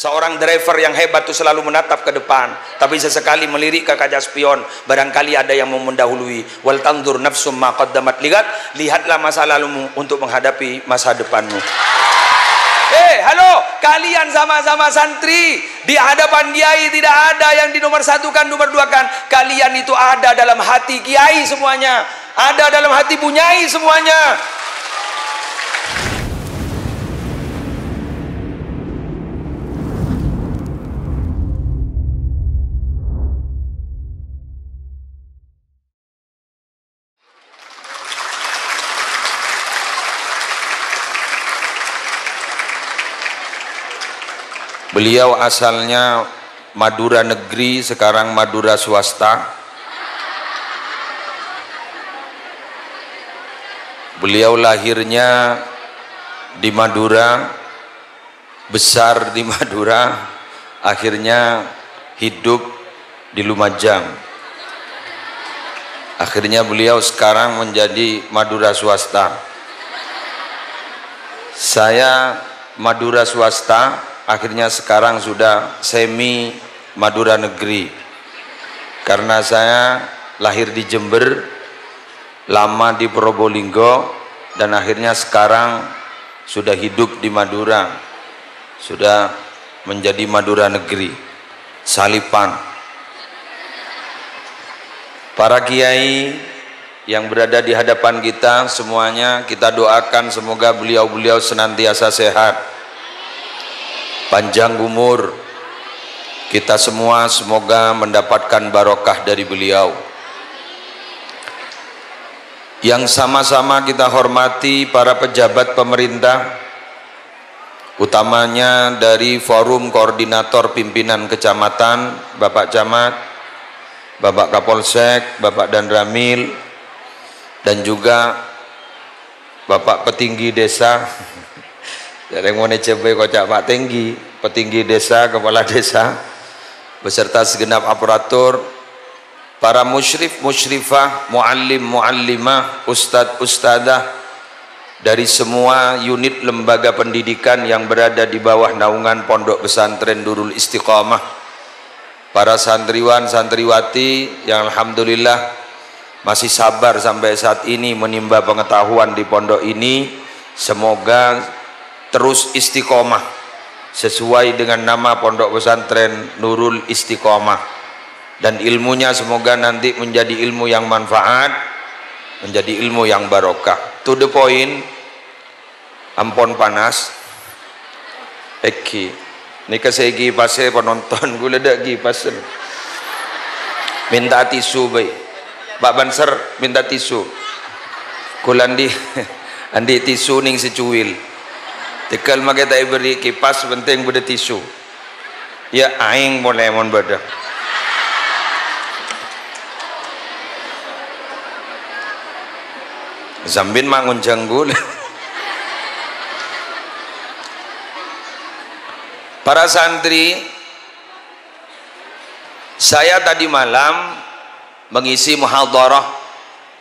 Seorang driver yang hebat itu selalu menatap ke depan, tapi sesekali melirik ke kaca spion, barangkali ada yang mau mendahului. Wal tanzur nafsum ma qaddamat ligat, lihatlah masa lalumu untuk menghadapi masa depanmu. Halo, kalian sama-sama santri di hadapan kiai, tidak ada yang di nomor satukan, nomor duakan. Kalian itu ada dalam hati kiai semuanya, ada dalam hati bunyai semuanya. Beliau asalnya Madura negeri, sekarang Madura swasta. Beliau lahirnya di Madura, besar di Madura, akhirnya hidup di Lumajang. Akhirnya beliau sekarang menjadi Madura swasta. Saya Madura swasta, akhirnya sekarang sudah semi Madura negeri, karena saya lahir di Jember, lama di Probolinggo, dan akhirnya sekarang sudah hidup di Madura, sudah menjadi Madura negeri. Salipan. Para kiai yang berada di hadapan kita semuanya, kita doakan semoga beliau-beliau senantiasa sehat, panjang umur. Kita semua semoga mendapatkan barokah dari beliau. Yang sama-sama kita hormati para pejabat pemerintah, utamanya dari Forum Koordinator Pimpinan Kecamatan, Bapak Camat, Bapak Kapolsek, Bapak Danramil, dan juga Bapak Petinggi Desa. Yang mau coba kocak Pak Tinggi, petinggi desa, kepala desa, beserta segenap aparatur, para musyrif, musyrifah, muallim, muallimah, ustadz, ustadzah, dari semua unit lembaga pendidikan yang berada di bawah naungan Pondok Pesantren Nurul Istiqomah, para santriwan, santriwati yang alhamdulillah masih sabar sampai saat ini menimba pengetahuan di pondok ini, semoga terus istiqomah sesuai dengan nama Pondok Pesantren Nurul Istiqomah, dan ilmunya semoga nanti menjadi ilmu yang manfaat, menjadi ilmu yang barokah. To the point, ampon panas eki ini kesegi pasnya penonton gue ledak gipas, minta tisu baik Pak Banser, minta tisu kulandi andi tisu ning secuil tekal maka tak beri kipas, penting beda tisu ya aing boleh mon beda. Zambin mangun janggul. Para santri, saya tadi malam mengisi muhadharah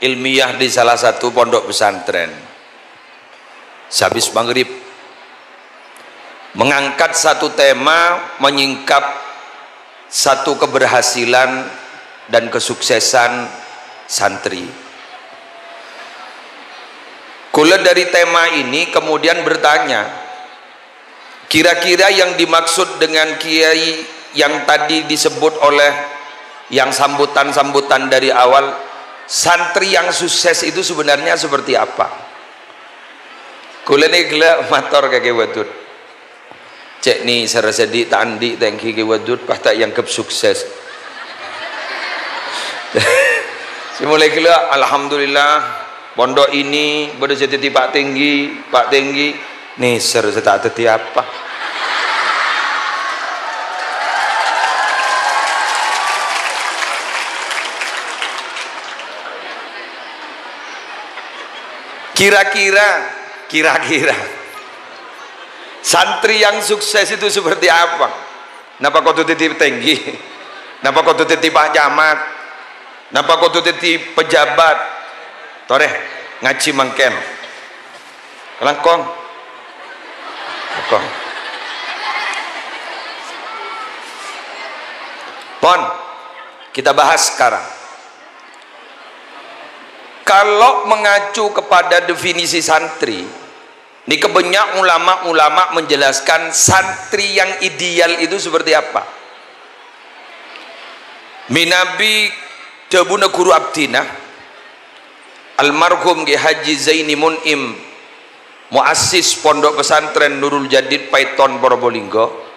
ilmiah di salah satu pondok pesantren. Sehabis maghrib mengangkat satu tema, menyingkap satu keberhasilan dan kesuksesan santri. Kula dari tema ini kemudian bertanya, kira-kira yang dimaksud dengan kiai yang tadi disebut oleh yang sambutan-sambutan dari awal, santri yang sukses itu sebenarnya seperti apa? Kula ini gila mator kakek wadud, cek ni sarasadi tandi tangki ke wadud pahta yang kep sukses. Simulai gila alhamdulillah pondok ini berjati Pak Tinggi nih sarasata teti apa? Kira-kira santri yang sukses itu seperti apa? Napa kau titip tinggi? Napa kau titip Pak Camat? Napa kau titip pejabat? Toreh ngaji mangken. Langkong. Pon, kita bahas sekarang. Kalau mengacu kepada definisi santri, ini kebanyak ulama-ulama menjelaskan santri yang ideal itu seperti apa. Minabi Jabuna Guru Abdina almarhum Ki Haji Zaini Mun'im, muassis Pondok Pesantren Nurul Jadid Paiton Probolinggo.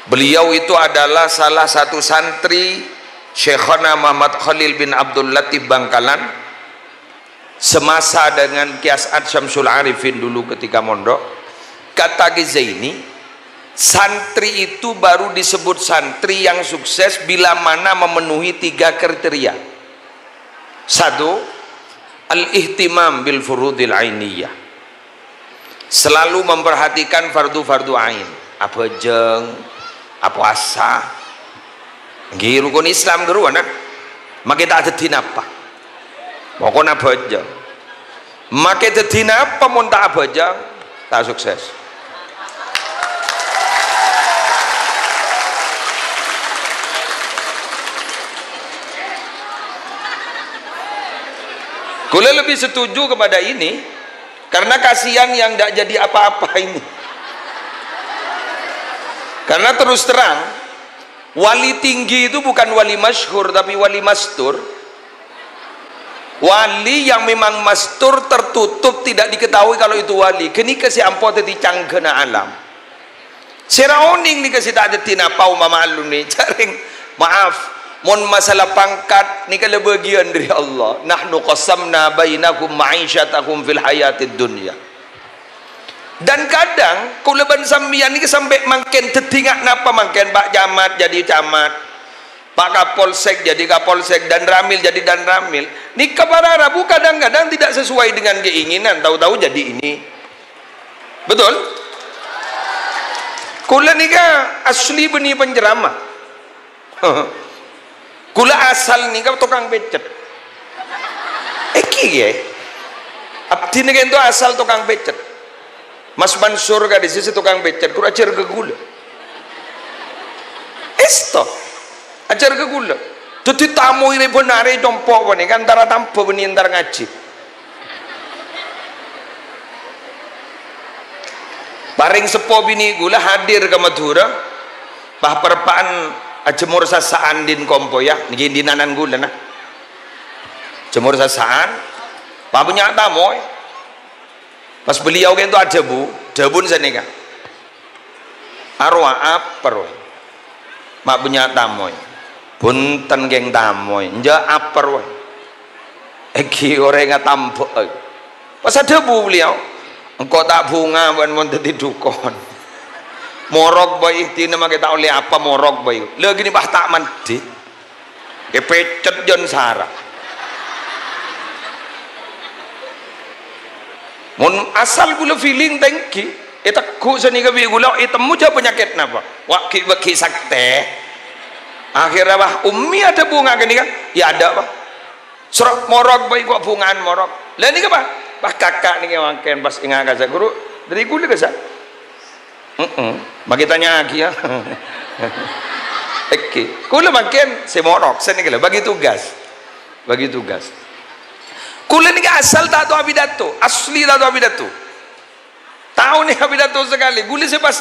Beliau itu adalah salah satu santri Syekhana Muhammad Khalil bin Abdul Latif Bangkalan, semasa dengan Ki As'ad Syamsul Arifin dulu ketika mondok. Kata Ki Zaini, santri itu baru disebut santri yang sukses bila mana memenuhi 3 kriteria. 1. Al-ihtimam bil furudil ainiyah, selalu memperhatikan fardu-fardu ain, apa jeng, apa asa, nggih rukun Islam geruan nah. Maka tak ada apa pokoknya apa jeng, maka ada apa mun tak apa jeng tak sukses. Kula lebih setuju kepada ini karena kasihan yang tidak jadi apa-apa ini. Karena terus terang, wali tinggi itu bukan wali masyhur tapi wali mastur. Wali yang memang mastur, tertutup, tidak diketahui kalau itu wali. Kini kasi ampo tadi canggena alam. Seraoning ni kasi tak ada tinapa umama alun ni. Jaring maaf. Mon masalah pangkat ni kalau bagian dari Allah. Nahnu qasamna bainakum ma'isyatakum fil hayatid dunya. Dan kadang kuleban sambian ni sampai mangken tetingak napa mangken Pak Camat jadi camat, Pak Kapolsek jadi Kapolsek, dan Ramil jadi dan Ramil. Ni kabar Rabu kadang-kadang tidak sesuai dengan keinginan, tahu-tahu jadi ini. Betul? Kula ni ka asli benih penceramah. Kula asal ni kau tukang becet. Eki ye. Abdi ni itu asal tukang becet. Mas Mansur ka di sisi tukang becet. Kura ajar ke gula. Esto. Ajar ke gula. Tuti tamu ini benare dompok ni kan antara tanpa beni antara ngaji. Paring sepo bini gula hadir ke Madura. Bah perpaan jemur sasaan din kompo ya niki dinanan gula nah jemur sasaan pak punya tamu pas beliau kan itu ada debun sana kan arwah apa mak punya tamu punten geng tamu nja apa eki orang nggak tampuk pas ada beliau engkau tak bunga ban mon tadi dukon morok bayi tina mah kita oleh apa morok bayi lagi ni bah tak mandi kepecet jon sara mun asal gula feeling tengki ku seni ke gula temu je penyakit napa waki baki sakte akhirnya bah ummi ada bunga gini kan ya ada bah surat morok bayi kok bungaan morok lah ni ke bah kakak ni mangken pas ingat kasa guru dari gula kasa bagi tanya lagi ya. Oke, kula makin semorok seni kala bagi tugas. Kula ni asal tak tahu abidato, asli tak tahu abidato. Tahu ni abidato sekali. Kula sepas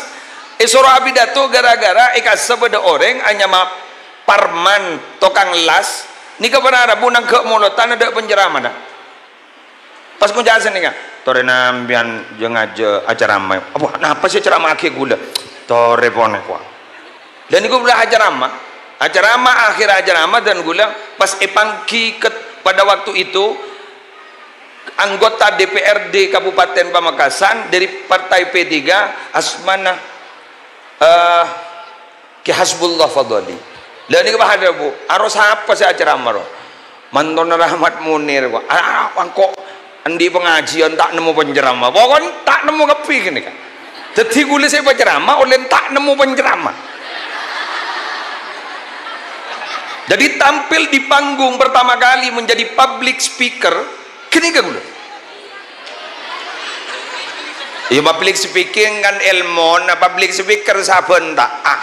esoro abidato gara-gara ikas sebeda orang hanya ma parman tokang las ni kebenaran bunang ke molotan ada penceramah dah. Pas pun jelasin ni kan tore nambian jeung acara ramai apa napa sih ceramah akhir gula tore pone kwa dan niku belah acara ramah akhir acara ramah dan gula pas epangki pada waktu itu anggota DPRD Kabupaten Pamekasan dari Partai P3 Asmana Ki Hasbullah Fadli dan niku ada bu aros apa sih acara ramah manton Rahmat Munir kwa kok andi pengajian tak nemu penceramah pokoknya tak nemu kepi gini kan jadi gula saya penceramah oleh tak nemu penceramah jadi tampil di panggung pertama kali menjadi public speaker gini kan gula ya public speaking kan ilmon public speaker saben tak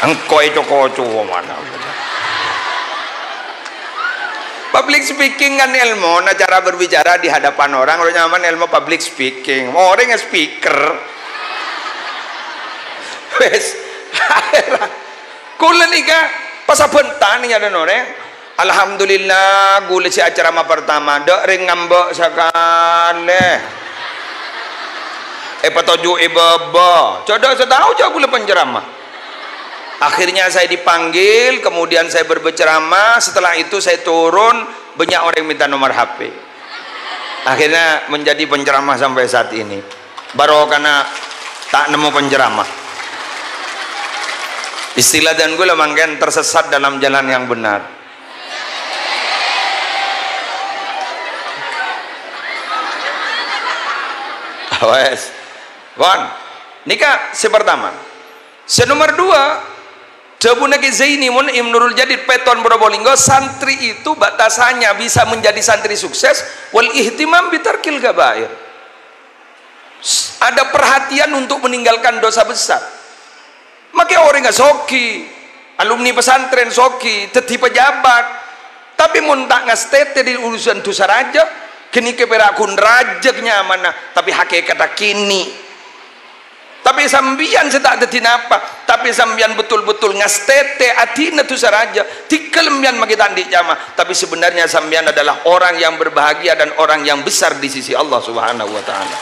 engkau itu kocok mana. Public speaking kan ilmu, nah cara berbicara di hadapan orang, lo nyaman ilmu public speaking. Orang yang speaker, wes, kulen ika pas abentan nih ada orang. Alhamdulillah, gule si acara pertama, dek ring ngambek sekali. Petoju ibaba, coba saya tahu jago gule penceramah. Akhirnya saya dipanggil, kemudian saya berbicara. Setelah itu saya turun, banyak orang yang minta nomor HP. Akhirnya menjadi penceramah sampai saat ini. Baru karena tak nemu penceramah. Istilah dan gue lemangkan tersesat dalam jalan yang benar. Wes, nikah si pertama. Nomor dua. Jabunaki Zaini mun Nurul Jadid Peton Probolinggo, santri itu batasannya bisa menjadi santri sukses wal ihtimam bitarkil gabair. Ada perhatian untuk meninggalkan dosa besar. Maka orang nggak soki, alumni pesantren soki, teti pejabat, tapi mun tak ngastete di urusan dosa raja, kini keperakun rajeknya mana, tapi hakikat kini. Tapi sambian setak detin apa, tapi sambian betul-betul ngastete atina tu saraja tikelmian makita di jama, tapi sebenarnya sambian adalah orang yang berbahagia dan orang yang besar di sisi Allah Subhanahu wa taala.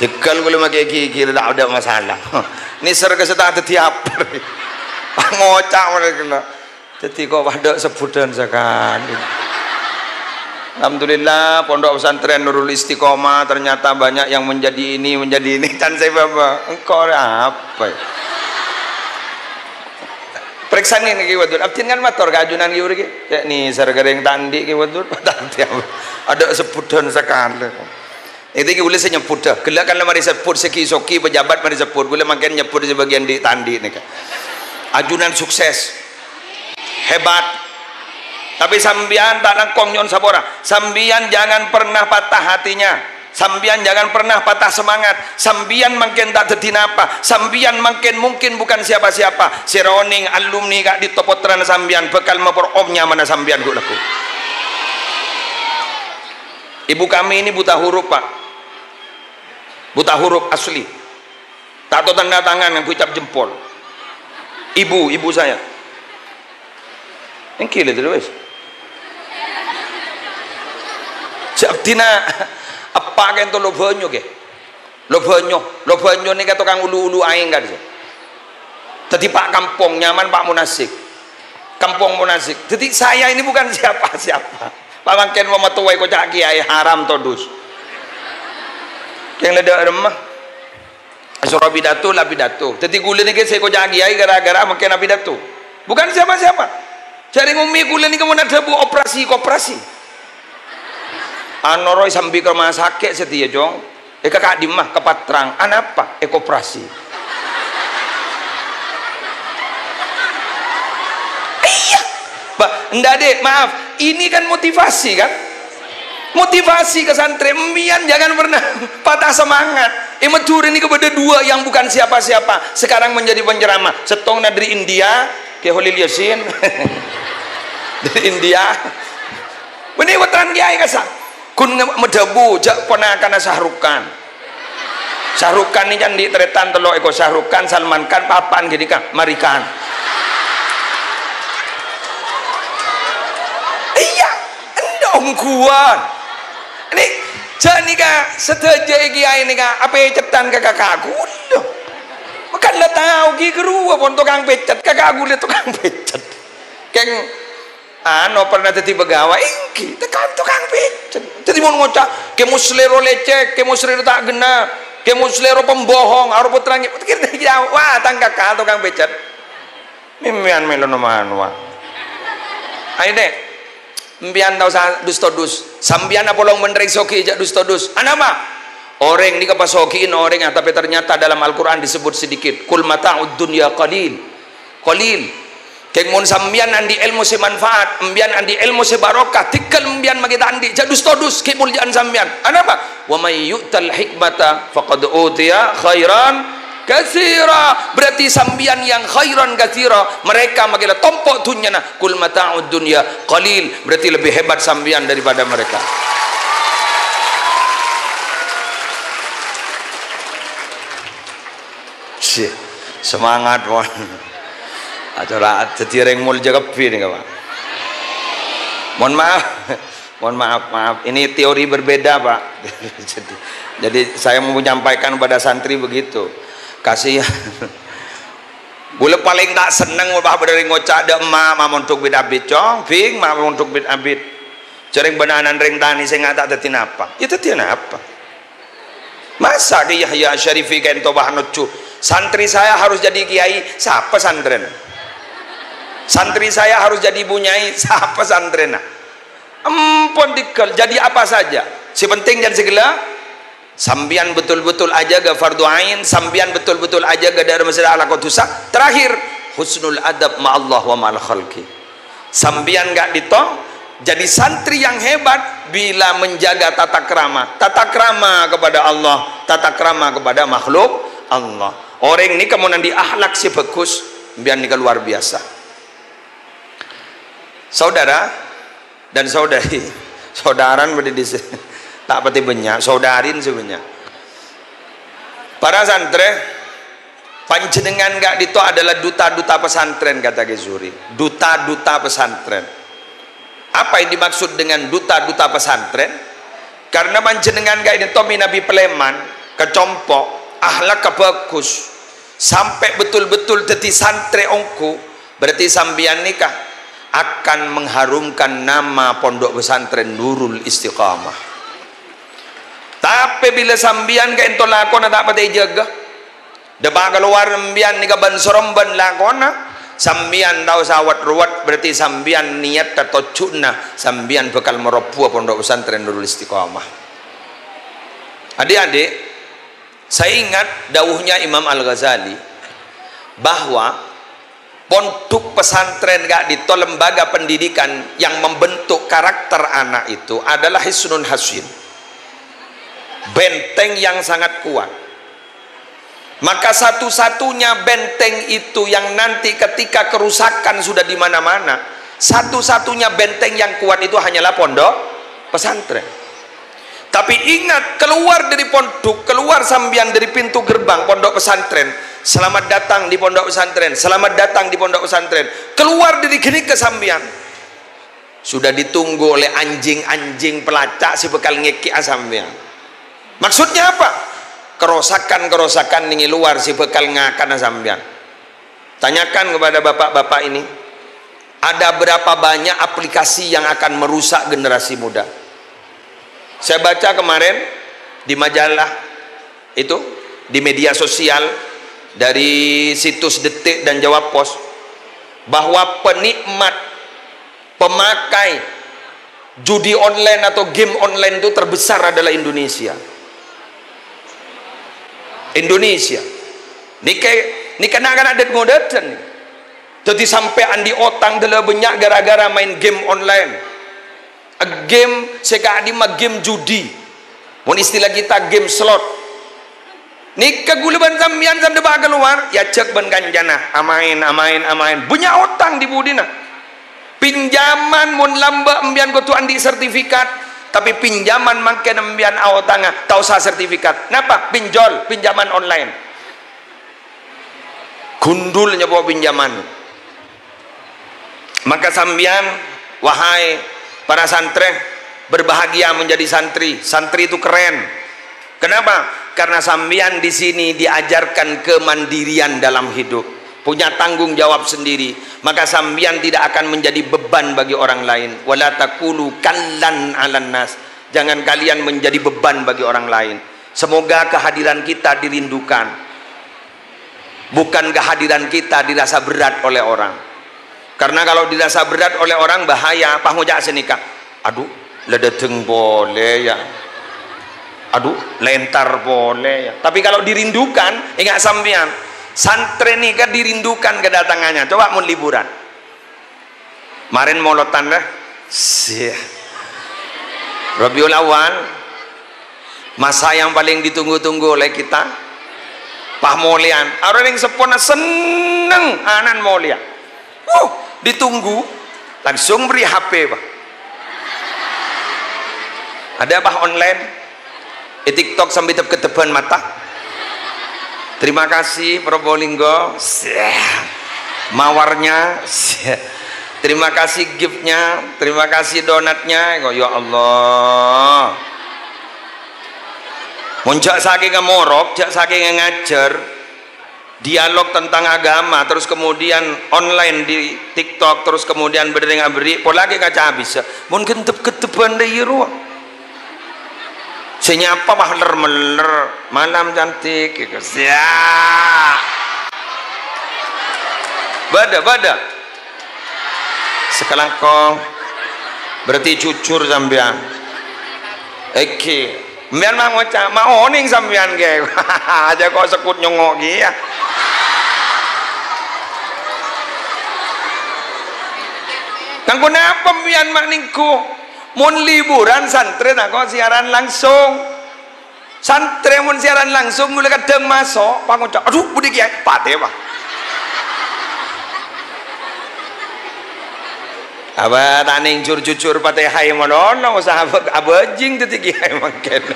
Tikal boleh makai gigi dah ada masalah. Ni serga setak deti apa? Ngocak mereka. Deti kok pada sebutan sekali. Alhamdulillah pondok pesantren Nurul Istiqomah ternyata banyak yang menjadi ini dan saya bapak engkau apa ya? Periksa nih kiwadur abtin kan motor kajunan kiwur ki ya nih sargareng tandi kiwadur ada sebutan sekali itu ki boleh saya nyebut dah gelak kan mari sebut seki soki pejabat mari sebut boleh makin nyebut di bagian di tandi nih kan ajunan sukses hebat. Tapi sambian tak nangkong nyon sabora. Sambian jangan pernah patah hatinya. Sambian jangan pernah patah semangat. Sambian makin tak tertin apa. Sambian makin mungkin bukan siapa-siapa. Sironing alumni kak di topotran sambian bekal mapor omnya mana sambian gue laku. Ibu kami ini buta huruf pak. Buta huruf asli. Tak tahu tanda tangan yang ucap jempol. Ibu saya. Yang kira itu wes. Sabtina apa kan to lobanyo ke? Lobanyo ni kata tukang ulu-ulu aing kan. Tadi Pak Kampung nyaman Pak Munasik. Kampung Munasik. Jadi saya ini bukan siapa-siapa. Pak makin mau metuai kocak kiai haram todus. Yang ledak remah. Asura pidato lah pidato. Jadi kulit ni saya kocak kiai gara-gara makin pidato. Bukan siapa-siapa. Cari ngumi kulit ni kemudian ada operasi koperasi. Anoroi sambil ke rumah sakit setia jong kakak dimah kepatrang anapa koperasi iya Pak enggak deh maaf ini kan motivasi kan motivasi ke santri mbian jangan pernah patah semangat mencuri ini kepada dua yang bukan siapa-siapa sekarang menjadi penceramah setong dari India ke Holil Yasin dari India ini wetran kiai kasar kun medebu jak ponakan Sahrukan ini kan di teretan telo eko Sahrukan Salman Khan papan gini kan marikan iya endong kuan ini jadi kak seteja kiai ini kak apa cetan ke kakakku loh makan lah tahu ki kerua pon tukang pecet kakakku lihat tukang pecet keng pernah jadi pegawai ingki tekan tukang pecet jadi mau ngocak ke muslero lecek ke muslero tak gena ke muslero pembohong harus putranya kira wah tangga kal tukang pecet mimian melon manwa ayo deh mbian tau dus sambian apolong menreng soki jak dus anapa orang ini kepasokiin orang tapi ternyata dalam Al-Quran disebut sedikit kul mata'ud dunya qalil Keng mun sambian andi ilmu se manfaat, ambian andi ilmu se barokah, tikal ambian magi andi jadus todus ke muljaan sambian. Apa? Wa may yu'tal hikmata faqad utiya khairan katsira. Berarti sambian yang khairan katsira, mereka magilah tompok dunyana. Kul mata'ud dunya qalil, berarti lebih hebat sambian daripada mereka. Semangat mon. Acara cetireng mul jagepi nih Pak. Mohon maaf. Ini teori berbeda Pak. Jadi saya mau menyampaikan kepada santri begitu. Kasih bule paling tak seneng Pak dari ngocak ada emak untuk bid abid cong ping mak untuk bid abid cereng benanan ring tani saya nggak tak tetin apa ya tetin apa masa di Yahya Syarifi kain tobah nucu santri saya harus jadi kiai siapa santren santri saya harus jadi bunyai siapa santren empon dikel jadi apa saja si penting dan segala sambian betul-betul aja ga fardu ain, sambian betul-betul aja ga dari masalah ala kotusa. Terakhir husnul adab ma Allah wa ma'al khalqi. Sambian gak ditong jadi santri yang hebat bila menjaga tata krama kepada Allah, tata krama kepada makhluk Allah. Orang ini kemudian di akhlak si bagus, biar ini luar biasa. Saudara dan saudari, saudaran berdiri tak pati banyak, saudarin sebenarnya. Para santri, panjenengan gak dito adalah duta-duta pesantren kata Gezuri. Duta-duta pesantren. Apa yang dimaksud dengan duta-duta pesantren? Karena panjenengan gak dito minabi peleman, kecompok, akhlak kebagus, sampai betul-betul jadi santri ongku, berarti sambian nikah akan mengharumkan nama pondok pesantren Nurul Istiqamah. Tapi bila sambian ka ento lakona tak patay jaga deba keluar sambian ni ka bansoromban lakona sambian daw sawat ruwat berarti sambian niat tatocuna sambian bakal meropuh pondok pesantren Nurul Istiqamah. Adik-adik, saya ingat dawuhnya Imam Al-Ghazali bahwa pondok pesantren gak dito lembaga pendidikan yang membentuk karakter anak itu adalah hisnun hasin, benteng yang sangat kuat. Maka satu-satunya benteng itu yang nanti ketika kerusakan sudah di mana-mana, satu-satunya benteng yang kuat itu hanyalah pondok pesantren. Tapi ingat, keluar dari pondok, keluar sambian dari pintu gerbang pondok pesantren, selamat datang di pondok pesantren, selamat datang di pondok pesantren. Keluar dari gini ke sambian sudah ditunggu oleh anjing-anjing pelacak si bekal ngeki asambian. Maksudnya apa? Kerosakan-kerosakan ini luar si bekal ngakan sambian. Tanyakan kepada bapak-bapak ini, ada berapa banyak aplikasi yang akan merusak generasi muda? Saya baca kemarin di majalah itu, di media sosial dari situs Detik dan Jawab Pos, bahwa penikmat pemakai judi online atau game online itu terbesar adalah Indonesia. Ini kena adat modern. Jadi sampai andi otang adalah banyak gara-gara main game online. Game sekali mah game judi. Mun istilah kita game slot. Nikah gulaban sambian sam deba keluar, ya cek ban kanjana, amain. Banyak otang di budina. Pinjaman mun lamba embian kutu andi sertifikat. Tapi pinjaman makin embian awatanga tau sah sertifikat. Napa? Pinjol, pinjaman online. Gundulnya bawa pinjaman. Maka sambian, wahai para santri, berbahagia menjadi santri. Santri itu keren. Kenapa? Karena sambian di sini diajarkan kemandirian dalam hidup, punya tanggung jawab sendiri. Maka sambian tidak akan menjadi beban bagi orang lain. Wala takunu kallan 'alan nas. Jangan kalian menjadi beban bagi orang lain. Semoga kehadiran kita dirindukan, bukan kehadiran kita dirasa berat oleh orang. Karena kalau dirasa berat oleh orang bahaya. Pak ngojak senikah, aduh ledeteng boleh ya, aduh lentar boleh ya. Tapi kalau dirindukan, ingat sambian, santri ini kan dirindukan kedatangannya. Coba mau liburan, Marin molotan dah. Rabiul Awal, masa yang paling ditunggu-tunggu oleh kita. Pahmolian, orang yang sepona seneng anan molia. Ditunggu, langsung beri HP Pak. Ada apa online? TikTok sampai keteban mata. Terima kasih Probolinggo. Mawarnya. Terima kasih giftnya, terima kasih donatnya. Ya Allah. Muncak saking ngorok, jak saking ngajar dialog tentang agama, terus kemudian online di TikTok, terus kemudian beri pola lagi kaca habis. Mun ketep-ketepan deh ruang. Senyapa meler malam cantik gitu. Bada sekelangkong berarti cucur sampean. Oke. Mbian mah ngocak, mau oning sampean ge. Aja kok sekut nyongok ge ya. Nang kenapa mbian mak ningku? Mun liburan santri nak kok siaran langsung. Santri mun siaran langsung mulai kadang masuk, pak ngocak. Aduh, budi kiai, pate Pak. Apa taning jur-jujur pateh hai monono usaha abajing detik kiai mungkin.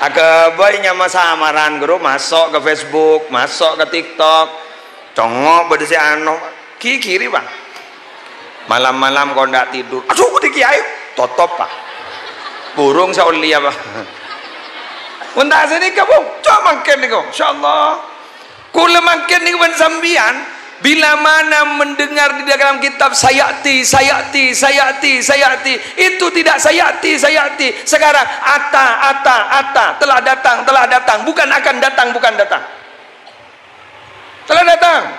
Agak baiknya samaran grup masuk ke Facebook, masuk ke TikTok, congok berdesi anu kiri Pak. Malam-malam kau ndak tidur, aduh detik kiai, totop Pak. Burung saulia Pak. Unta sini kamu, coba makan nih kau, insyaallah. Kula makan nih ban sambian. Bila mana mendengar di dalam kitab sayati, itu tidak sayati. Sekarang ata telah datang, bukan akan datang, telah datang.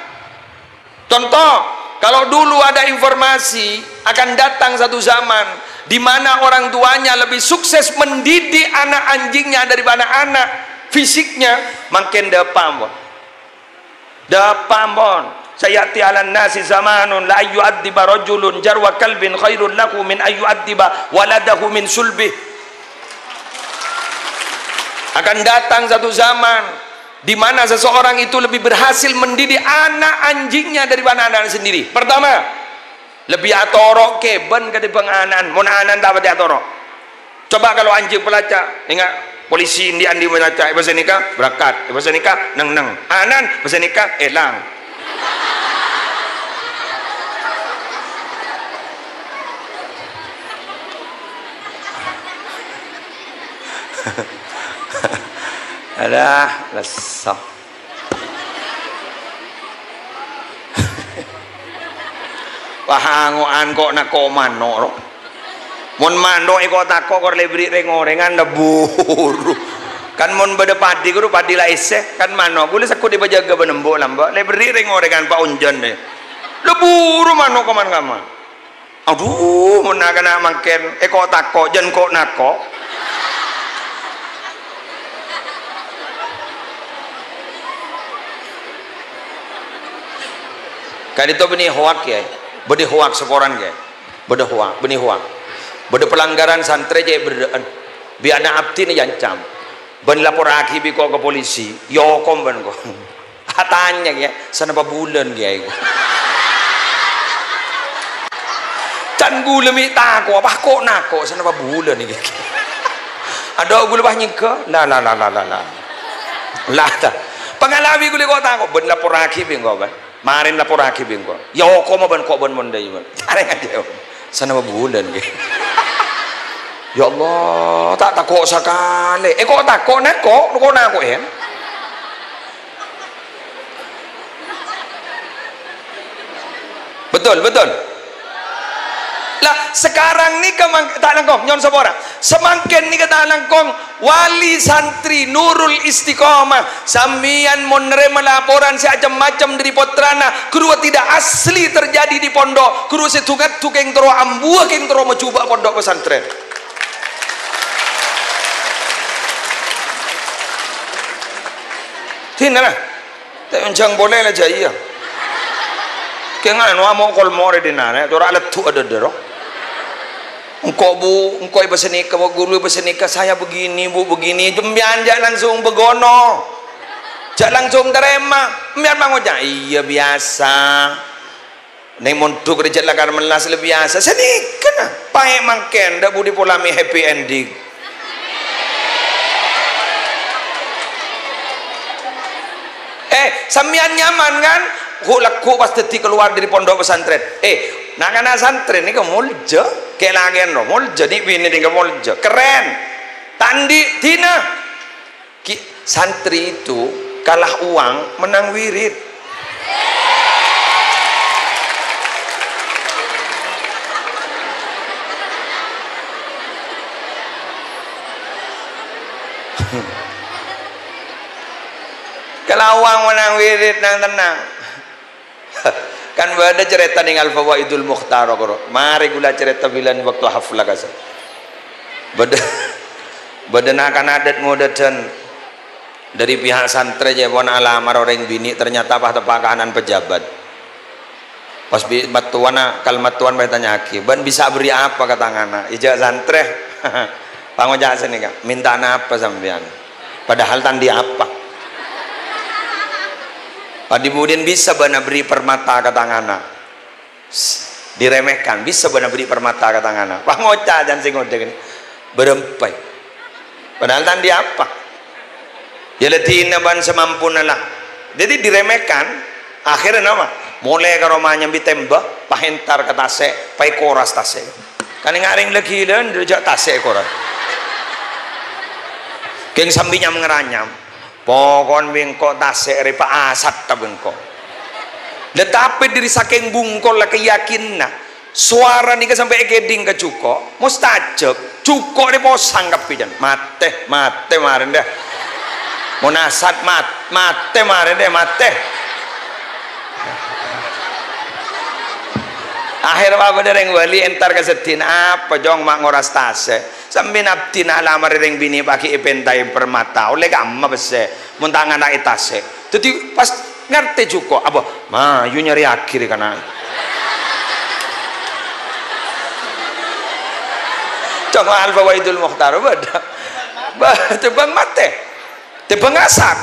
Contoh, kalau dulu ada informasi akan datang satu zaman di mana orang tuanya lebih sukses mendidik anak anjingnya daripada anak fisiknya, makin depam sayati ala nasi zamanun la yu'addiba rajulun jarwa kalbin khairun lahu min ayyu'addiba waladahu min sulbih. Akan datang satu zaman di mana seseorang itu lebih berhasil mendidik anak anjingnya daripada anak sendiri. Pertama, lebih atorok keben ketimbang anan. Mun anan tak pati atorok. Coba kalau anjing pelacak, ingat polisi indi andi melacak, bahasa nikah berangkat, bahasa nikah neng, anan bahasa nikah elang. Alah, lesok. Pahangoan kok nak kok manok. Mun manok iko takok kor lebri rengorengan leburu. Kan mun beda padi kudu padi la iseh kan manok gule sekut dibajaga benembok lamba lebri rengorengan Pak Unjon deh. Leburu manok kaman-kaman. Aduh, mun nak kena makan iko takok jen kok nakok. Kan itu benih hoak ya, benih hoak seporan ya, benih hoak, benih pelanggaran santri je berdaan, biar anak abdi ni jancam, ben lapor akibi kok ke polisi, yokom ben kok, tanya ya, sana bulan ya, can gula mi tako, apa kok nako, sana bulan ni, ada gula banyak ke, lah, pengalaman gula kok tako, ben lapor akibi kok ben. Marin lapor hakim bingko. Ya kok mau ban kok ban mondai ban. Cari aja. Sana bulan ke. Ya Allah, tak takut sekali. Kok takut nak kok ya. Betul. Lah sekarang ni tak langkong nyon sabora. Semakin ni kata langkong wali santri Nurul Istiqomah samian menerima laporan macam-macam dari potrana kedua tidak asli terjadi di pondok kedua setungat tukeng tero ambua keng tero mencoba pondok pesantren. Tina lah tak boleh lah jaya. kengan mau kol more dinane tora letu ada dero engkau bu engkau besenika mau guru besenika saya begini bu begini jembian jak langsung begono jak langsung terima biar mangoja iya biasa neng montuk rejat lakar melas lebih biasa senika nah pae mangken dak budi polami happy ending samian nyaman kan laku pas detik keluar dari pondok pesantren nak kana santren ni ke mulja ke lagen ro mulja ni bini di ke mulja keren tandi tina santri itu kalah uang menang wirid kalau uang menang wirid nang tenang kan ada cerita dengan Al-Fawaidul Mukhtar mari gula cerita bilan waktu haflah kasar badan akan adat modern dari pihak santri jebon alamar orang bini ternyata apa kanan pejabat pas matuana kalmatuan bertanya aki ban bisa beri apa ke tangan ijazah santri pangojak sini kak minta apa sampean padahal tandi apa Padi kemudian bisa bana beri permata ke tanganna diremehkan bisa bana beri permata ke tanganna pangoca dan sing ngode berempai padahal tandi apa ya letina ban semampuna lah jadi diremehkan akhirnya nama mulai ke rumahnya ditembak pahentar ke tase pai koras tase kan ngaring lagi dan dijak tase koras geng sambinya mengeranyam pokon bengkok tasek repa asat ta bengkok tetapi diri saking bungkol lah keyakin nah suara nih sampai geding ke cuko mustajab cuko ni posang kapijan mate marin deh monasat mate marin deh mate akhir apa dereng wali entar kesetin apa jong mak ngoras tase sambil nabti na alamar ring bini pakai ipentai permata oleh gamma bese muntangan anak itase jadi pas ngerti cukup apa ma yu nyari akhir kana coba Al-Fawaidul Mukhtar tebang mate tebang asak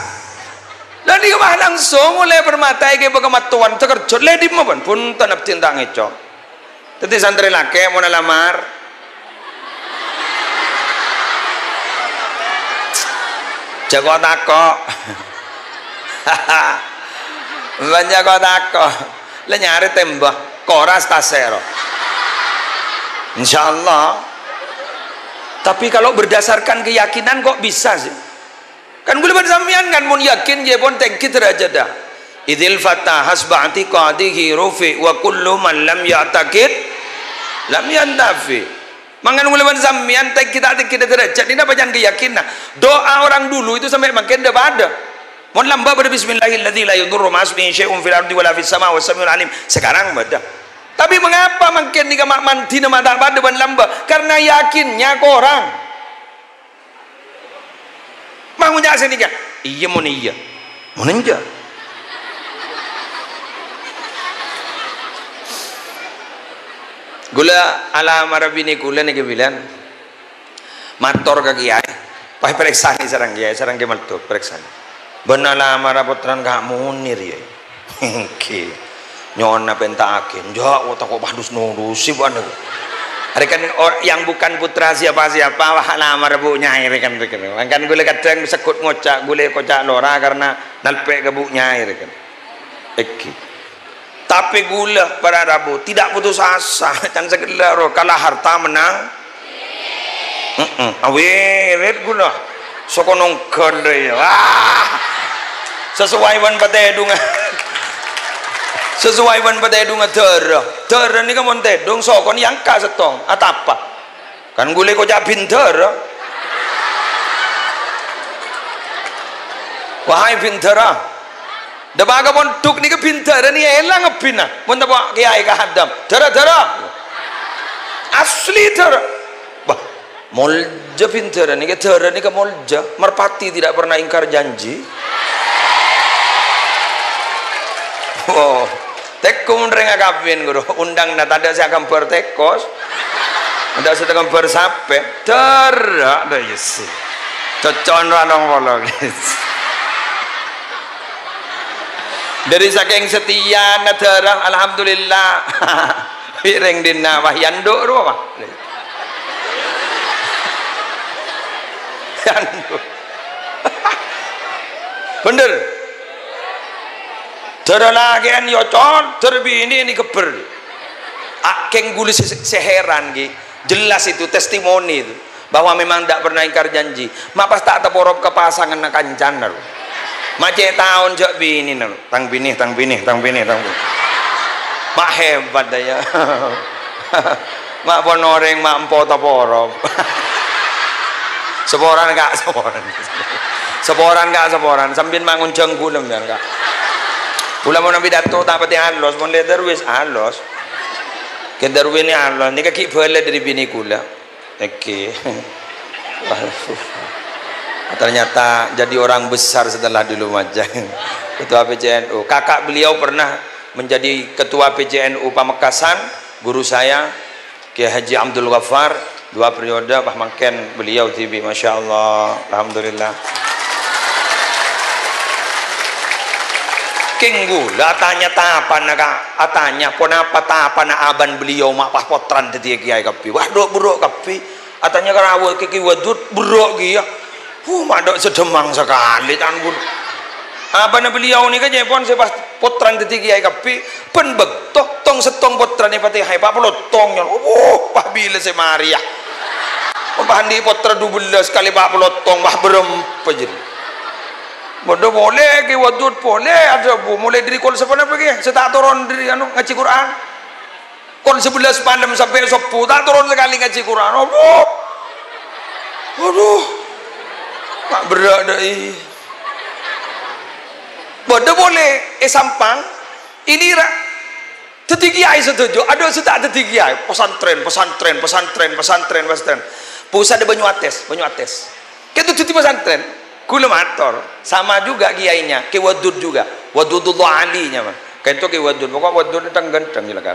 dan dia mah langsung oleh permata ke bagamatuan tekerjot ledi mapan pun tanap tintang eco tadi santri laki mau nalamar jago tako jago tako le nyari tembak koras tasero insyaallah tapi kalau berdasarkan keyakinan kok bisa sih kan gue bersamian kan mun yakin je pun tengki derajat dah idil fatah hasba'ati qadihi rufi wa kullu man lam ya'taqid lam yantafi mangan mulai sampean tak kita derajat ini apa jangan keyakinan doa orang dulu itu sampai makin dah ada mun lamba pada bismillahilladzi la yadurru ma'asmihi syai'un fil ardi wala fis sama was-samiul alim sekarang ada tapi mengapa makin ni kamak mantina mata pada ban lamba karena yakinnya ke orang mau jasa ni kan iya mun iya mun enggak gula ala marabini gula ni kebilan mator ka kiai pai periksa ni sarang kiai sarang ke malto periksa benala maraputran ka munir ye ke nyona pentaken ja otak kok padus nurusi ban hari kan yang bukan putra siapa-siapa wahana marabu nyai kan kan gula kadang sekut ngocak gula kocak lora karena nalpe ke bu nyai kan tapi gula para Rabu tidak putus asa dan segelar kalah harta menang awirit gula sokonong kende sesuai wan patedung sesuai wan patedung ter ni kan montedung sokon yang ka setong atapa kan gule ko jak pinter wahai pintera dabaga montuk ni ke pinter ni elang ngepina mun tak kiai ka hadam dara asli dara bah molja pinter ni ke dara ni ke molja merpati tidak pernah ingkar janji oh Teko mendring akapin guru undang na tada saya akan bertekos. Ndak sedang bersape. Terak dah yes. Cocon ranong bolong. Dari saking setia nadara alhamdulillah. Pireng dina wahyanduk ro apa? Yanduk. Bener. Terlagian yocon terbini ini keber. Akeng gulis seheran gi. Jelas itu testimoni itu bahwa memang tidak pernah ingkar janji. Mak pas tak terporop ke pasangan nak kancan naru. Macet tahun jok bini naru. Tang bini. Mak hebat daya. Mak ponoreng mak empo terporop. Seporan kak seporan. Sambil mangun jengkulem dan kak. Pula mau nabi dato tak pati halos, mau leder wis halos. Kedar wini halos, ni kaki boleh dari bini kula. Oke. Ternyata jadi orang besar setelah di Lumajang. Ketua PCNU. Kakak beliau pernah menjadi ketua PCNU Pamekasan, guru saya Kiai Haji Abdul Ghaffar, 2 periode Pak Mangken beliau tibi, Masya Allah, alhamdulillah. Gula tanya tapan naga atanya ponapa tapan na aban beliau mak pas potran tadi kiai kapi waduh buruk kapi atanya karawul kiki wadut buruk dia mak dok sedemang sekali tan bun aban beliau ni kan jepon sepas potran tadi kiai kapi pen betok tong setong potran ni pati hai pak pelotong nyon pah bila se Maria pahandi potra 12 kali pak pelotong bah berempat jadi. Bodoh boleh ke wadud boleh ada bu mulai dari kol sepanjang pergi saya tak turun dari anu ngaji Quran kol 11 pandem sampai 10 tak turun sekali ngaji Quran aduh tak berat dah bodoh boleh sampang ini rak tertinggi ai setuju ada setak tertinggi ai pesantren pusat ada banyu ates kita cuti pesantren kula mator sama juga kiainya ke wadud juga wadudullah alinya mah kan itu ke wadud pokok wadud tang ganteng gila kan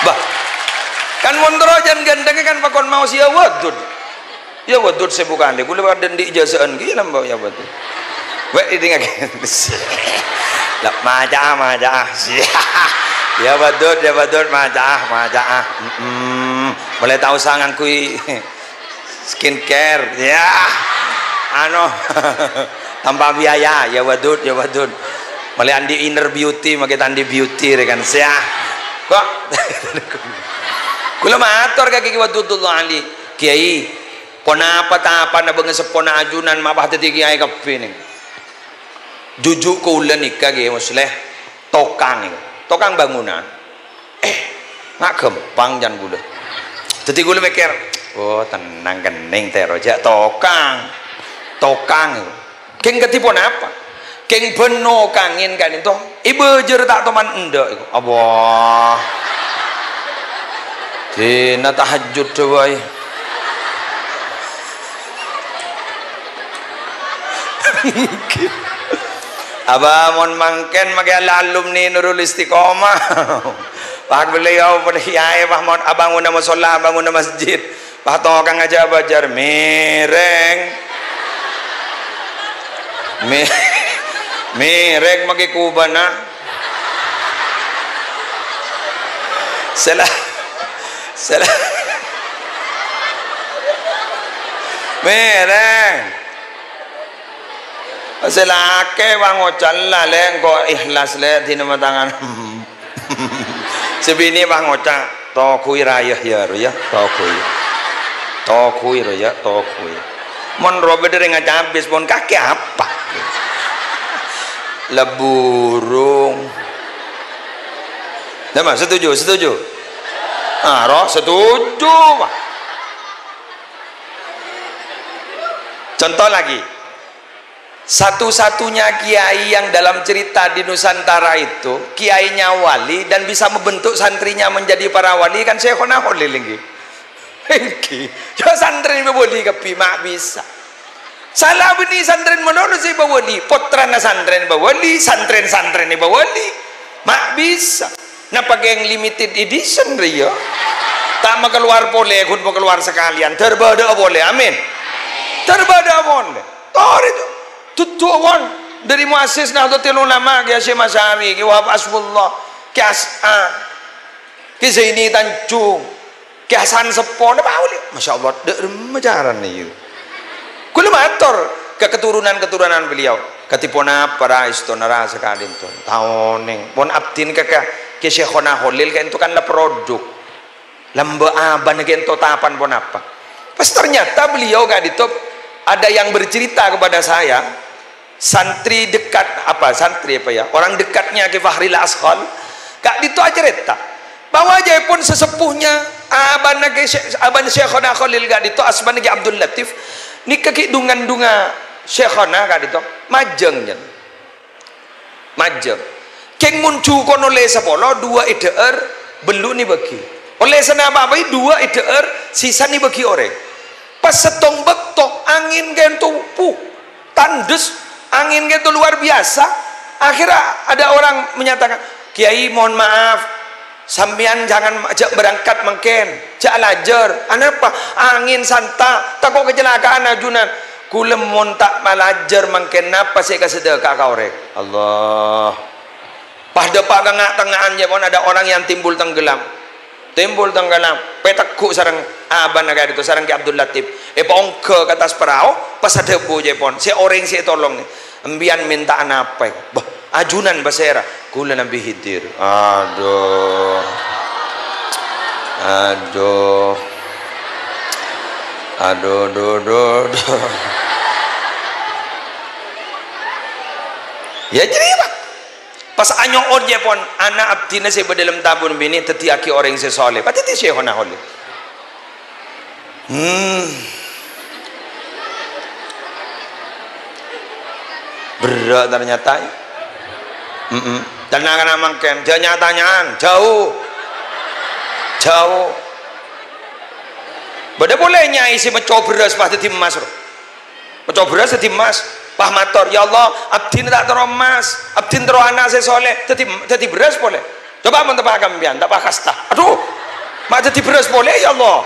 bah kan mondro jan ganteng kan pakon mau sia wadud ya wadud sebukan de kula ada di ijazaan gila mbak ya wadud we ini ngake lah majaah ya wadud majaah boleh tahu sangan kui skincare ya ano tanpa biaya ya wadud mulai andi inner beauty makai andi beauty rekan saya kok kula matur kaki wadudullah ali kiai ponapa tapa na bengen sepona ajunan mabah teti kiai kapin jujuk kula nikah ge musleh tokang bangunan nak gempang jan kula teti kula mikir oh tenang kening teh rojak tokang keng ketipon apa keng beno kangin kan itu ibu jer tak teman endak itu abah dina tahajud coba abah mon mangken makai alumni Nurul Istiqomah pak beliau pada kiai pak mon abang una musola abang una masjid pak tokang aja bajar mereng merek maki kubana salah merek selake bang ocal lah leng kok ikhlas le di nama tangan sebini bang ocal tokui raya ya tokui mon robe dari ngajabis pun kaki apa leburung nama setuju roh setuju Pak. Contoh lagi satu-satunya kiai yang dalam cerita di Nusantara itu kiainya wali dan bisa membentuk santrinya menjadi para wali kan Syekhona Khalil lagi santren bawali kepi mak bisa salah bini santren menurut si bawali potrana santren bawali santren bawali mak bisa nah pakai yang limited edition rio tak mau keluar boleh kun mau keluar sekalian terbada boleh amin terbada boleh tor itu tutuan dari muassis Nahdlatul Ulama ke Syekh Masyari ke Wahab Asbullah ke As'an ke Zaini Tanjung ke Hasan Sepo Masya Allah majaran nih kula matur ke keturunan-keturunan beliau katipona para istonara sekali itu tahun pon abdin ke Syekhona Holil kan itu kan la produk lamba aban ke ento tapan pon apa pas ternyata beliau gak ditop ada yang bercerita kepada saya santri dekat santri apa ya orang dekatnya ke Fahril Ashal gak ditop aja reta bahwa aja pun sesepuhnya aban Syekhona Holil gak ditop asban ke Abdul Latif ni kaki dungan-dunga Syekhona gak ditop majeng keng muncu kono le sapolo dua IDR belu ni bagi oleh sana apa dua IDR sisa ni bagi orang pas setong betok angin gentu tandes angin gentu luar biasa akhirnya ada orang menyatakan Kiai mohon maaf sampean jangan berangkat mungkin jak lajar anapa angin santa takut kecelakaan ajunan kula mon tak malajar mungkin napa saya kasih sedekah kau rek Allah pada tengah-tengahannya pun ada orang yang timbul tenggelam petakku sarang aban agak itu sarang ke Abdul Latif pongke ke atas perahu pas ada boje pon si orang si tolong embian minta apa bah ajunan basera kula nabi hidir aduh ya jadi apa pas anyong orje pon anak abdina saya berdalam tabun bini tetiaki orang saya soleh pati ti Syekhona Holil berat ternyata dan akan amangkan nyatanyaan jauh beda bolehnya isi mecoba beras pasti timas mecoba beras timas pah mator ya Allah abdin tak tero emas abdin tero anak saya soleh jadi beras boleh coba mentepah kambian tak pakai kasta aduh mak jadi beras boleh ya Allah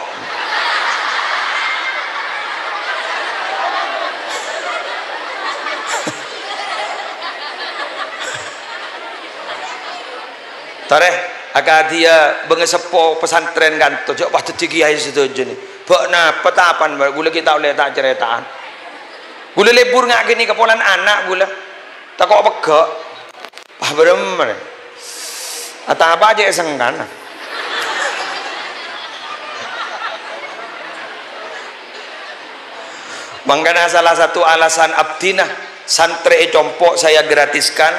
tareh agak dia bengesepo pesantren kan tuh pasti tinggi aja situ jenis bakna petapan gula kita oleh tak ceritaan gula lebur ngak gini kepolan anak gula tak kok pegak pah bener atau apa aja sengkan makanya salah satu alasan abdinah santri compok saya gratiskan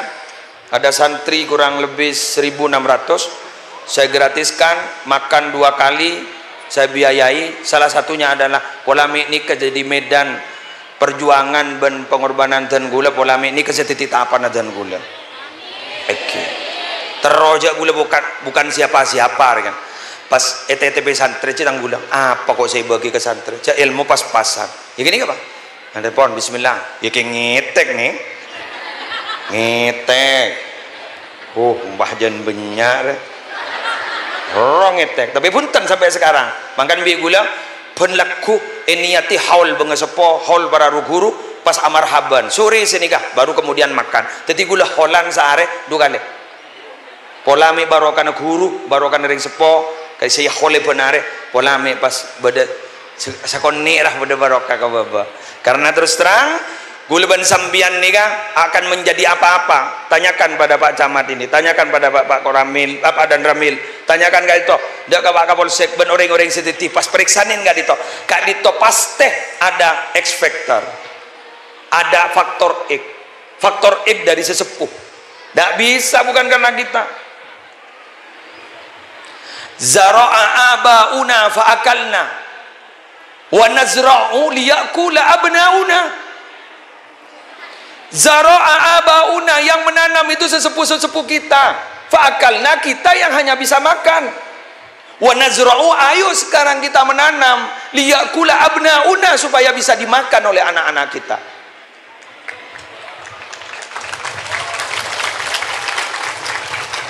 ada santri kurang lebih 1.600 saya gratiskan makan 2 kali saya biayai salah satunya adalah polamik nikah jadi medan perjuangan dan pengorbanan dan gula polamik nikah setiti tapan dan gula oke terojak gula bukan siapa-siapa kan pas ETTP santri citang gula apa kok saya bagi ke santri cak ilmu pas-pasan ya gini apa ada pon bismillah ya kayak ngetek nih ngetek mbah jan benyar orang ngetek tapi punten sampai sekarang makan bi gula pun laku niati haul bengesepo haul para guru pas amarhaban sore senikah baru kemudian makan jadi gula holan sehari 2 kali polami barokan guru barokan ring sepo kayak saya hole benare polami pas beda sakoni lah beda barokah ke baba karena terus terang gulban sambian nikah akan menjadi apa-apa tanyakan pada Pak Camat ini tanyakan pada Pak Koramil Pak dan Ramil tanyakan gak itu dak ke Pak Kapolsek ben orang-orang sediti pas periksanin gak dito kak dito pasti ada X factor ada faktor X dari sesepuh gak bisa bukan karena kita zara'a abauna fa'akalna wa nazra'u liyakula abnauna zara'a abauna yang menanam itu sesepuh-sesepuh kita fa'akalna kita yang hanya bisa makan wa nazra'u ayo sekarang kita menanam liyakula abnauna supaya bisa dimakan oleh anak-anak kita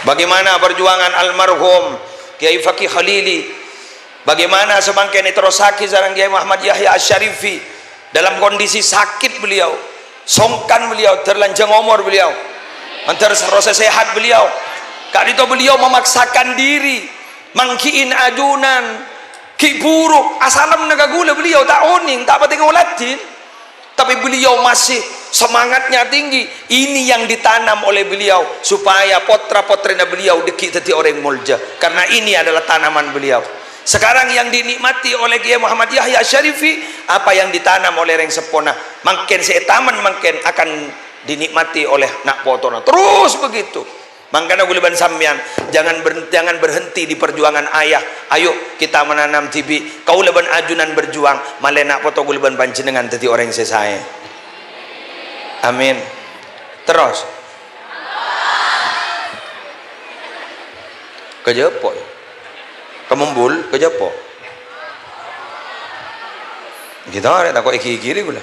Bagaimana perjuangan almarhum Kiai Fakih Khalili, bagaimana semangkene terosaki sareng Kiai Muhammad Yahya Asyarifi dalam kondisi sakit beliau, songkan beliau, terlanjang umur beliau, antar rasa sehat beliau. Kak itu beliau memaksakan diri mangkiin ajunan ki buruk asalam nagagula beliau tak oning tak penting ulatin, tapi beliau masih semangatnya tinggi. Ini yang ditanam oleh beliau supaya potra-potrina beliau dekik teti orang mulja, karena ini adalah tanaman beliau. Sekarang yang dinikmati oleh Kiai Muhammad Yahya Syarifi, apa yang ditanam oleh Reng Sepona, makin seetaman makin akan dinikmati oleh nak potona. Terus begitu. Makanya guliban sampean jangan berhenti di perjuangan ayah. Ayo kita menanam tibi. Kau leban ajunan berjuang, malah nak poto guliban panjenengan tadi orang sesaya. Amin. Terus. Kejepok. Kemumbul kejepok. Kita ada takut iki-iki gula.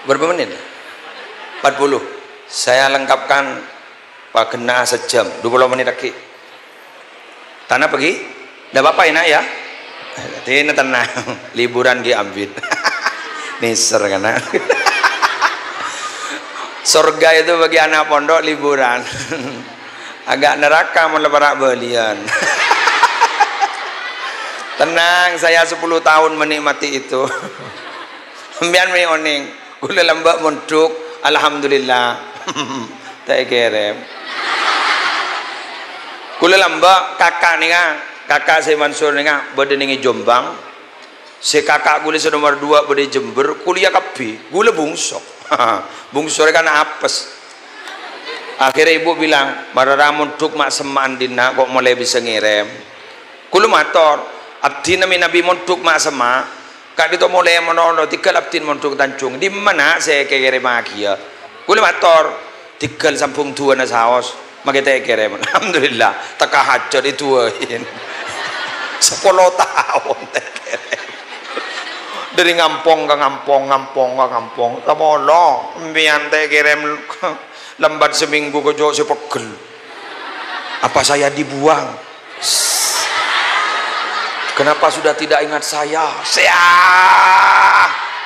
Berapa menit? 40. Saya lengkapkan Pak Kena sejam, 20 menit lagi. Tanah pergi? Dah apa enak ya? Tina tenang, liburan diambil. Niser kan? Surga itu bagi anak pondok liburan. Agak neraka mau lebarak belian. Tenang, saya 10 tahun menikmati itu. Mbian me oning, kula lembak munduk, alhamdulillah. Tak kerem. Kula lembak kakak nih kan, kakak saya Mansur nih kan, bade ning Jombang. Si kakak kula nomor 2 bade Jember, kuliah kapi, kula bungsok. Bungsok kan apes. Akhirnya ibu bilang, marara munduk mak seman dina kok mulai bisa ngirim. Kula mator, abdi nami nabi munduk mak sema. Kak dito mulai menono tigal abdin munduk tancung. Di mana saya kirim lagi ya? Kula mator, tigal sampung tua na saos. Makita kirim. Alhamdulillah, tak hajat dituain. 10 tahun tak kirim. Dari ngampong ke ngampong, ngampong ke ngampong. Tamono, mbian tak kirim. Lambat seminggu kejo sepegel. Apa saya dibuang? Kenapa sudah tidak ingat saya?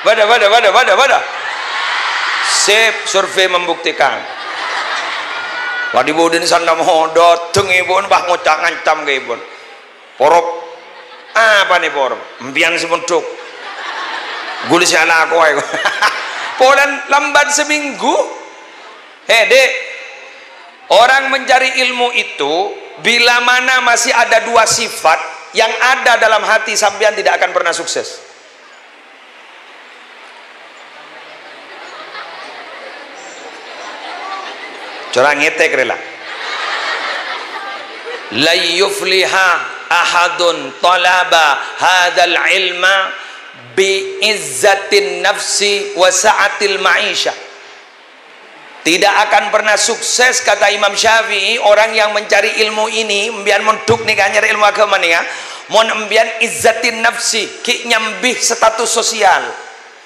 Bada. Sip, survei membuktikan. Wadi bodin sanda modot, teng ibun bah ngocak ngancam ke ibun. Porop, apa nih porop? Mbian semunduk. Gulis ala aku ayo. Polan lambat seminggu. Dek, orang mencari ilmu itu bila mana masih ada 2 sifat yang ada dalam hati sampean tidak akan pernah sukses. Coba ngetek rela. La yufliha ahadun talaba hadzal ilma bi izzatin nafsi wa sa'atil ma'isha. Tidak akan pernah sukses kata Imam Syafi'i orang yang mencari ilmu ini mbian munduk nih kan nyari ilmu agama nih ya, mon mbian izzatin nafsi ki nyambih status sosial.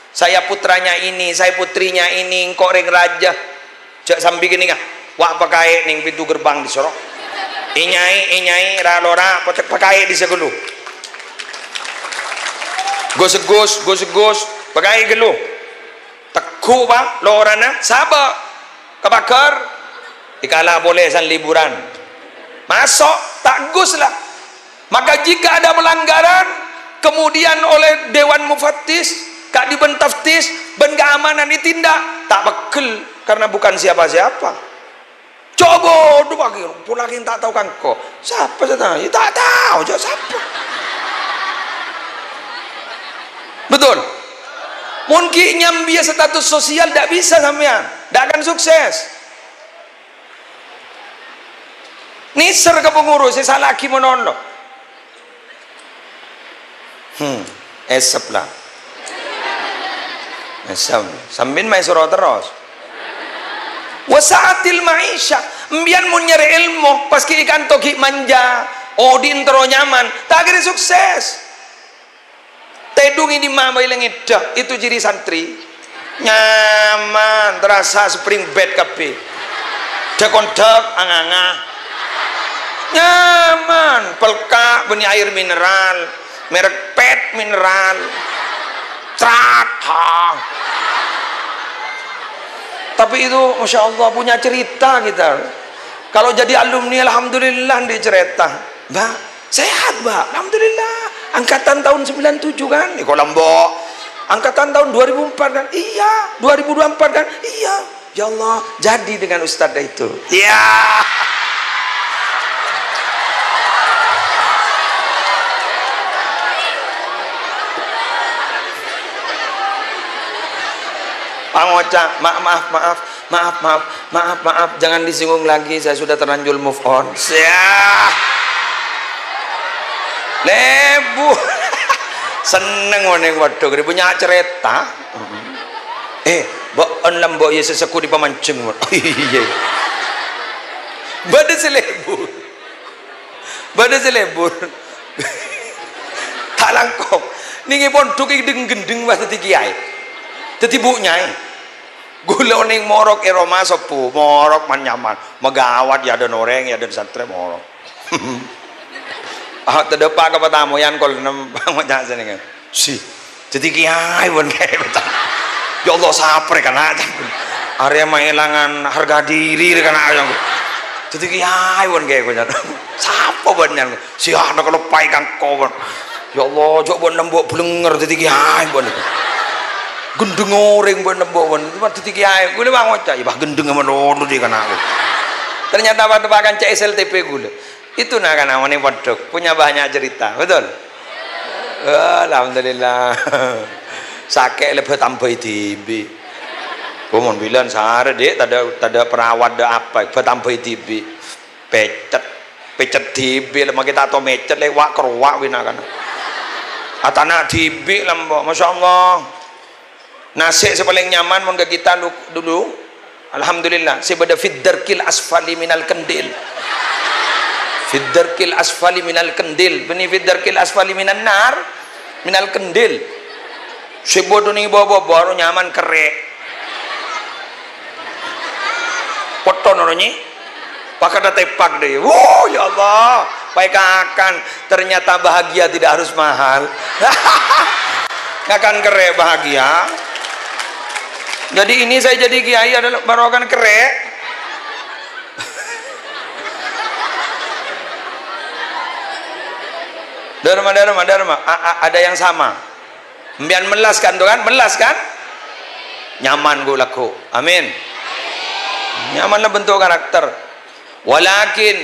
Saya putranya ini, saya putrinya ini, kok ring raja cek sambil gini kan wak pakai ning pintu gerbang di sorok inyai ralora pakai di segelu gos pakai gelu teku bang lorana sabar kebakar dikala boleh san liburan masuk tak gus lah. Maka jika ada pelanggaran kemudian oleh Dewan Mufattis kak diben taftis ben keamanan ditindak tak bekel karena bukan siapa-siapa. Coba tu bagi pulangin tak tahu kan kok siapa saya tak tahu jauh siapa. Betul. Mungkin nyambi status sosial tidak bisa sampean, tidak akan sukses. Niser ke pengurus, saya lagi menono. Esep lah. Esep. Sambil main surau terus. Wasaatil maisha, mbian mun nyari ilmu, pas ki ikan toki manja, odin tero nyaman, tak kira sukses. Tedung ini mama ilang itu ciri santri nyaman terasa spring bed kape Dekondek anganga. Nyaman, pelka benih air mineral, merek PET mineral. Trata. Tapi itu Masya Allah punya cerita kita. Kalau jadi alumni alhamdulillah di cerita. Mbak, sehat Mbak, alhamdulillah. Angkatan tahun 97 kan? Di Kolombo. Angkatan tahun 2004 kan? Iya. 2024 kan? Iya. Ya Allah, jadi dengan ustadz itu. Iya. Pak Ngoca, maaf, jangan disinggung lagi, saya sudah terlanjur move on. Lebu. Seneng oneng waduh, dia punya cerita. Mbok enam mbok Yesus aku di pemancing. Iya. Bade selebur. Bade selebur. Tak langkok. Ningi pondok iki gendeng was dadi kiai. Dadi bu nyai. Gula ning morok Roma sepuh, morok man nyaman. Megawat ya ada noreng ya ada santri morok. Ah tedepak ka patamu yan kol nem pamajak seneng. Si. Jadi kiai pun kayak betul. Ya Allah sapre kan aja. Area menghilangkan harga diri kan aja. Jadi kiai pun kayak betul. Sapa banyak. Si anak kalau pai kang kau. Ya Allah coba nembok blenger jadi kiai pun. Gendeng orang buat nembok itu mah titik kiai gue bang ngocak ya bah gendeng sama dulu di kan aku ternyata tebakan CSLTP gue itu nah kan awalnya podok punya banyak cerita betul. Alhamdulillah sakit lebih tambah tibi gue mau bilang sehari dek tada perawat dah apa tambah tibi pecet tibi lemah kita atau mecet lewat keruak wina kan atana tibi lembok Masya Allah. Nasi paling nyaman mun kita dulu alhamdulillah sebeda fiddarkil asfali minal kendil fiddarkil asfali minal kendil beni fiddarkil asfali minan nar minal kendil sebodo ning bawa baru nyaman kerek poton orangnya pakai tepak deh ya Allah baik akan ternyata bahagia tidak harus mahal akan kerek bahagia. Jadi ini saya jadi kiai adalah barokan kerek. Dharma. Ada yang sama. Mbian melas kan tuh kan? Melas kan? Nyaman gue laku. Amin. Nyamanlah bentuk karakter. Walakin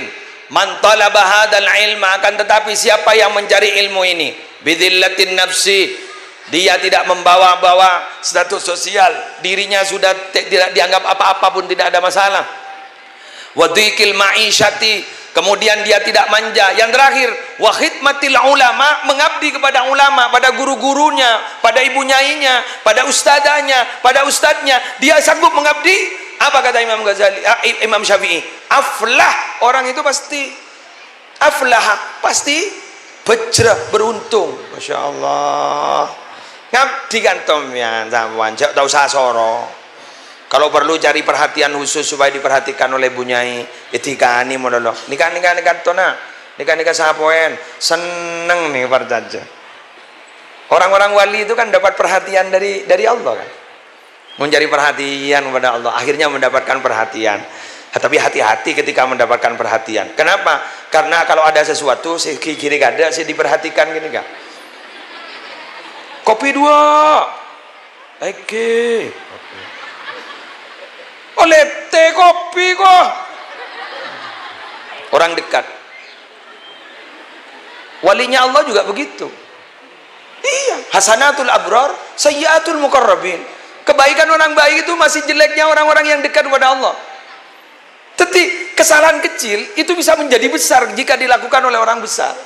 man talaba hadzal ilma akan tetapi siapa yang mencari ilmu ini bidzillatin nafsi dia tidak membawa-bawa status sosial dirinya sudah tidak dianggap apa-apa pun tidak ada masalah wadhikil ma'isyati kemudian dia tidak manja yang terakhir wa khidmatil ulama mengabdi kepada ulama pada guru-gurunya pada ibu nyainya pada ustadzanya pada ustadznya dia sanggup mengabdi apa kata Imam Ghazali Imam Syafi'i aflah orang itu pasti aflah pasti beruntung Masya Allah ngabdi kan tomyan sampean jak tau sasoro kalau perlu cari perhatian khusus supaya diperhatikan oleh bunyai etikani modal nikah tona nikah sapoen seneng nih parjaja orang-orang wali itu kan dapat perhatian dari Allah kan mencari perhatian kepada Allah akhirnya mendapatkan perhatian tapi hati-hati ketika mendapatkan perhatian kenapa karena kalau ada sesuatu si kiri kada si diperhatikan gini kan kopi 2 oleh teh kopi kok orang dekat walinya Allah juga begitu iya hasanatul abrar sayyiatul muqarrabin kebaikan orang baik itu masih jeleknya orang-orang yang dekat kepada Allah tapi kesalahan kecil itu bisa menjadi besar jika dilakukan oleh orang besar.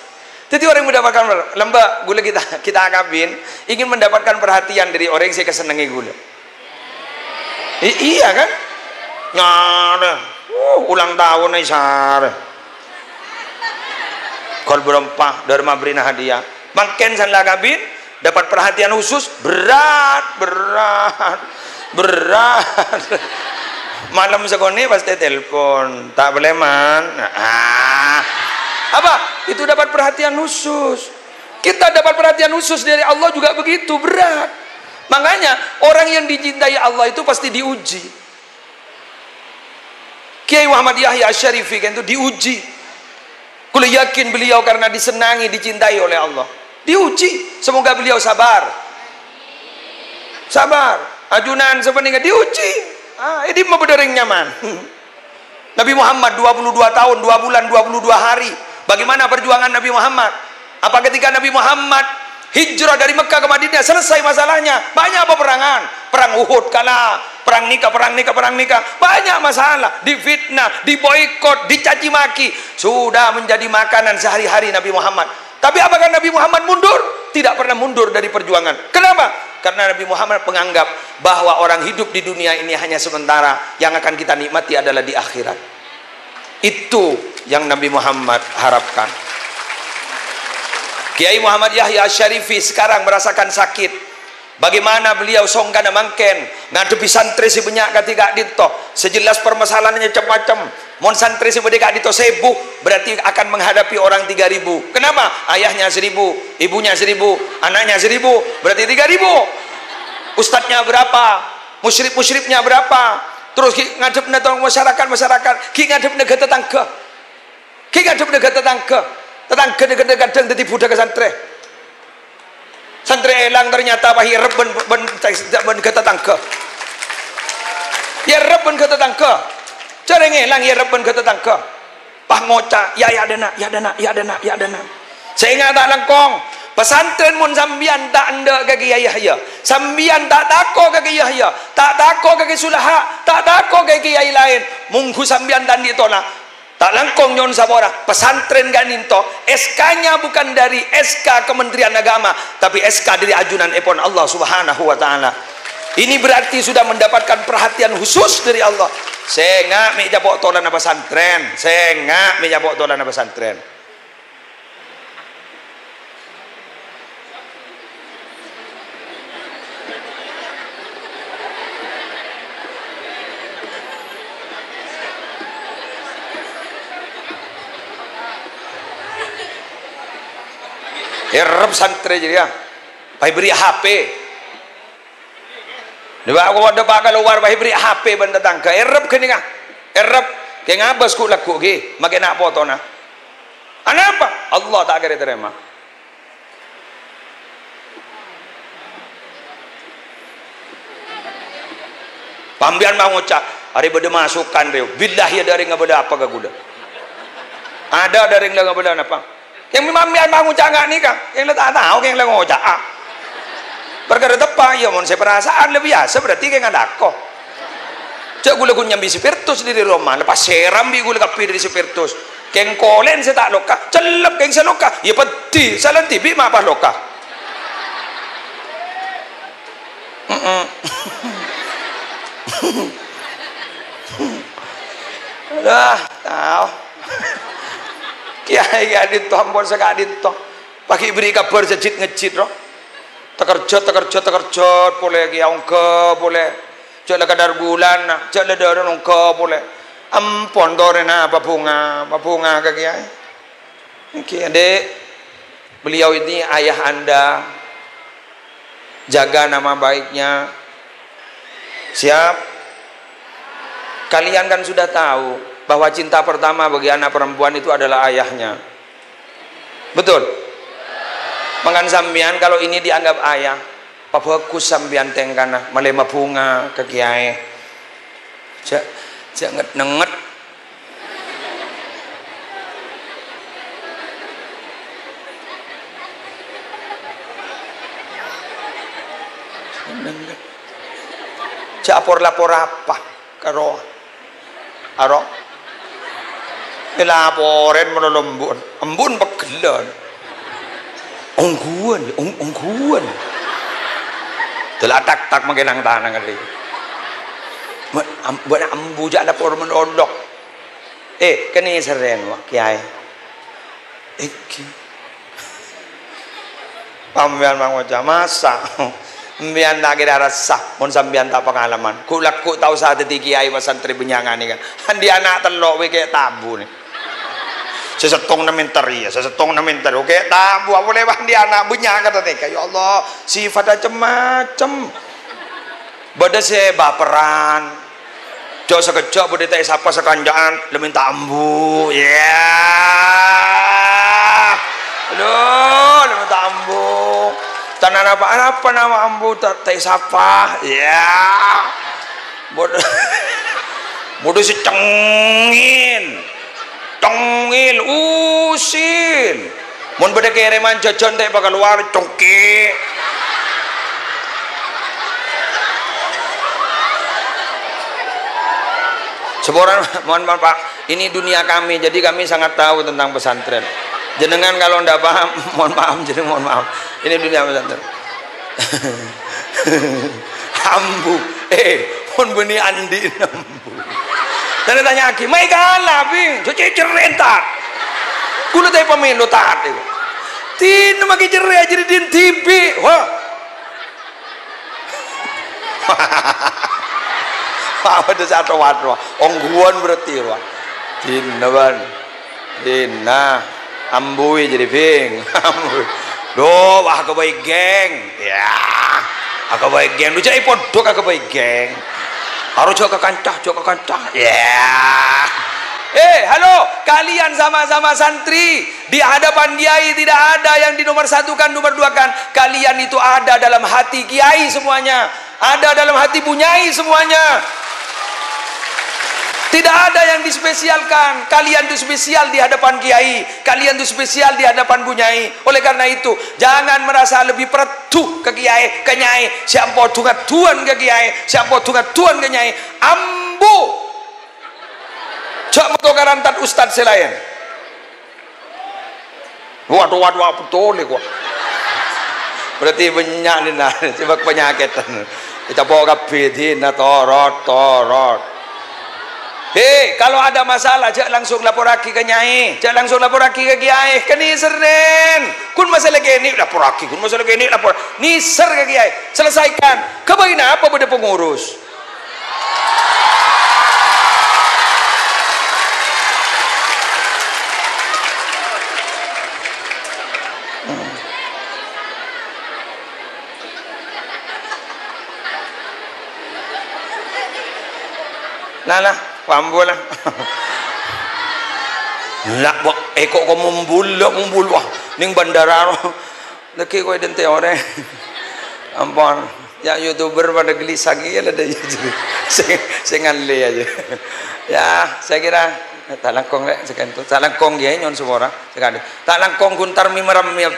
Jadi orang yang mendapatkan lembah gula kita akabin ingin mendapatkan perhatian dari orang yang saya kesenangi gula. Iya kan? Nyara, ulang tahun isar. Kol berempah Dharma berina hadiah. Makin san akabin dapat perhatian khusus berat. Malam segone pasti telepon, tak boleh man. Apa? Itu dapat perhatian khusus. Kita dapat perhatian khusus dari Allah juga begitu berat. Makanya orang yang dicintai Allah itu pasti diuji. Kiai Muhammad Yahya Asyarifi kan itu diuji. Kulo yakin beliau karena disenangi, dicintai oleh Allah. Diuji. Semoga beliau sabar. Sabar. Ajunan sebenarnya diuji. Ini mau berdering nyaman. Nabi Muhammad 22 tahun, 2 bulan, 22 hari. Bagaimana perjuangan Nabi Muhammad? Apa ketika Nabi Muhammad hijrah dari Mekah ke Madinah selesai masalahnya? Banyak peperangan. Perang Uhud kalah, perang nikah, banyak masalah, difitnah, diboikot, dicaci maki, sudah menjadi makanan sehari-hari Nabi Muhammad. Tapi apakah Nabi Muhammad mundur? Tidak pernah mundur dari perjuangan. Kenapa? Karena Nabi Muhammad menganggap bahwa orang hidup di dunia ini hanya sementara, yang akan kita nikmati adalah di akhirat. Itu yang Nabi Muhammad harapkan. Kiai Muhammad Yahya Asyarifi sekarang merasakan sakit. Bagaimana beliau songgana mangken ngadepi santri si banyak ketika dito, sejelas permasalahannya macam-macam. Mon santri si banyak dito 1000 berarti akan menghadapi orang 3000. Kenapa? Ayahnya 1000, ibunya 1000, anaknya 1000, berarti 3000. Ustadznya berapa? Musyrif-musyrifnya berapa? Terus ngadep tolong masyarakat, ki ngadep negara tetangga. Ki ngadep negara tetangga. Tetangga kadang dadi budak santri. Santri elang ternyata apa hirep ben ke tetangga. Ya rep ben ke tetangga. Cara ngelang ya rep ben ke tetangga. Pah ngoca, ya dana. Sehingga tak langkong. Pesantren mun sambian tak anda ke Kiai Yahya. Sambian tak tako ke Kiai Yahya, tak tako ke Sulaha, tak tako ke Kiai lain. Munggu sambian dan ditolak. Tak langkong nyon sabora pesantren ganinto SK-nya bukan dari SK Kementerian Agama tapi SK dari ajunan epon Allah Subhanahu wa taala. Ini berarti sudah mendapatkan perhatian khusus dari Allah. Sengak mi japok tolan pesantren, sengak mi japok tolan pesantren. Erep santri jadi ya, pai beri HP. Dewa aku ada pak keluar pai beri HP benda tangga. Erep kini kah? Erep, kayak ngabas ku laku ke, makin nak foto na. Apa? Allah tak kira terima. Pambian mau ngucap, hari beda masukan reu. Billahi dari ngabeda apa gaguda? Ada dari ngabeda apa? Yang mamian bangun jangan nih kang, yang tak tahu yang lagi ngocak. Perkara tepat ya, mon saya perasaan lebih biasa berarti kayak nggak dako. Cak gula gue nyambi spiritus dari Roma, lepas seram bi gula kapi dari spiritus. Keng kolen saya tak loka, celep keng saya loka, ya peti, salah tibi apa loka. Dah tahu. Kiai adit toh ampun sekadit toh pakai beri kabar jejit ngejit roh tekerjot boleh kiaung ke boleh jala kadar bulan jala darah ke boleh ampun dorena apa bunga ke kiai adik beliau ini ayah anda, jaga nama baiknya. Siap? Kalian kan sudah tahu bahwa cinta pertama bagi anak perempuan itu adalah ayahnya. Betul? Mangan sambian kalau ini dianggap ayah, pabagus sambian tengkana melema bunga ke kiai. Jangan nenget. Lapor apa? Karo aro laporen menolombun embun pegelan ongguan telatak mengenang tanah kali buat ambu jak lapor menodok kene seren wah kiai iki pambian mang wajah masa Mbian tak kira resah, mun sampean tak pengalaman. Kulak ku tahu saat itu kiai pesantren benyangan ini kan. Andi anak telok we kayak tabu nih. Sesetong neminter ya, sesetong neminter. Oke, tabu apa lewat di anak benyangan tadi. Ya Allah, sifat macam-macam. Bada se baperan. Jauh sekejap bada tak siapa sekanjaan lemin tambu. Ya. Aduh, lemin tambu. Tanah apa nama ambu tak siapa. Ya. Bodoh si cengin usin mun beda kereman jajan teh bakal luar congke seborang. Mohon maaf Pak, ini dunia kami, jadi kami sangat tahu tentang pesantren. Jenengan kalau ndak paham mohon maaf, jadi mohon maaf, ini dunia pesantren. Ambu pun beni andi nambu. Dan tanya lagi, mai kalah bing, cuci cerentak. Kulo teh pemilu taat itu. Tin maki cerai jadi din TV. Wah. Apa itu satu wadwa? Ongguan berarti wah. Tin naban. Tin nah ambui jadi bing. Doh, wah kebaik geng. Ya. Aku baik geng, lu cai podok aku baik geng. Harus jauh ke kancah. Ya. Halo, kalian sama-sama santri di hadapan kiai tidak ada yang di nomor satukan, nomor duakan. Kalian itu ada dalam hati kiai semuanya, ada dalam hati bunyai semuanya. Tidak ada yang dispesialkan. Kalian itu spesial di hadapan kiai, kalian itu spesial di hadapan bunyai. Oleh karena itu, jangan merasa lebih pertu ke kiai, ke nyai. Siapa tungat tuan ke kiai, siapa tungat tuan ke nyai. Ambu. Cak motokarantat ustad selain. Waduh, betul kok. Berarti banyak nih nah, sebab penyakit. Kita bawa kabeh na torot. Kalau ada masalah jangan langsung lapor lagi ke nyai, jangan langsung lapor lagi ke kiai. Kini seren. Kun masalah gini lapor lagi, kun masalah gini lapor. Niser ke kiai, selesaikan. Kebain apa pada pengurus? Nah, paham lah. Nak buat kok mumbul wah ning bandara lagi kau identik orang. Ampun, ya YouTuber pada gelisah gila dah jadi. Saya ngalih aja. Ya, saya kira tak langkong lek sekian tu. Tak langkong dia nyon semua orang sekali. Tak langkong guntar mimeram miap.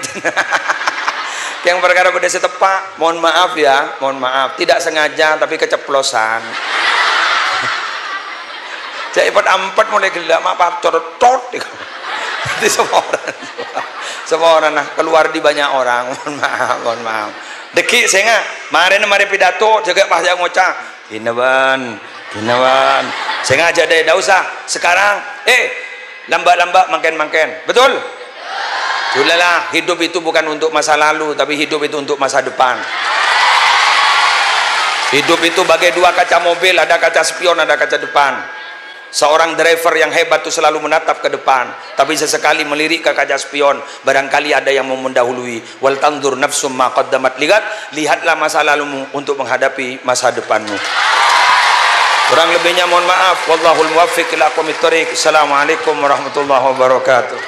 Yang perkara pada setepak, mohon maaf ya, mohon maaf. Tidak sengaja tapi keceplosan. Saya ikut ampat mulai gelap apa corot di semua orang nah keluar di banyak orang. Mohon maaf dekik saya nggak mari pidato jaga pas yang ngocah ginawan saya ngajak deh dah usah sekarang lambat makin betul lah. Hidup itu bukan untuk masa lalu tapi hidup itu untuk masa depan. Hidup itu bagai dua kaca mobil, ada kaca spion, ada kaca depan. Seorang driver yang hebat itu selalu menatap ke depan, tapi sesekali melirik ke kaca spion, barangkali ada yang mau mendahului. Wal tanzur nafsum ma qaddamat lihatlah masa lalumu untuk menghadapi masa depanmu. Kurang lebihnya mohon maaf. Wallahul muwaffiq ila aqwamit thoriq. Assalamualaikum warahmatullahi wabarakatuh.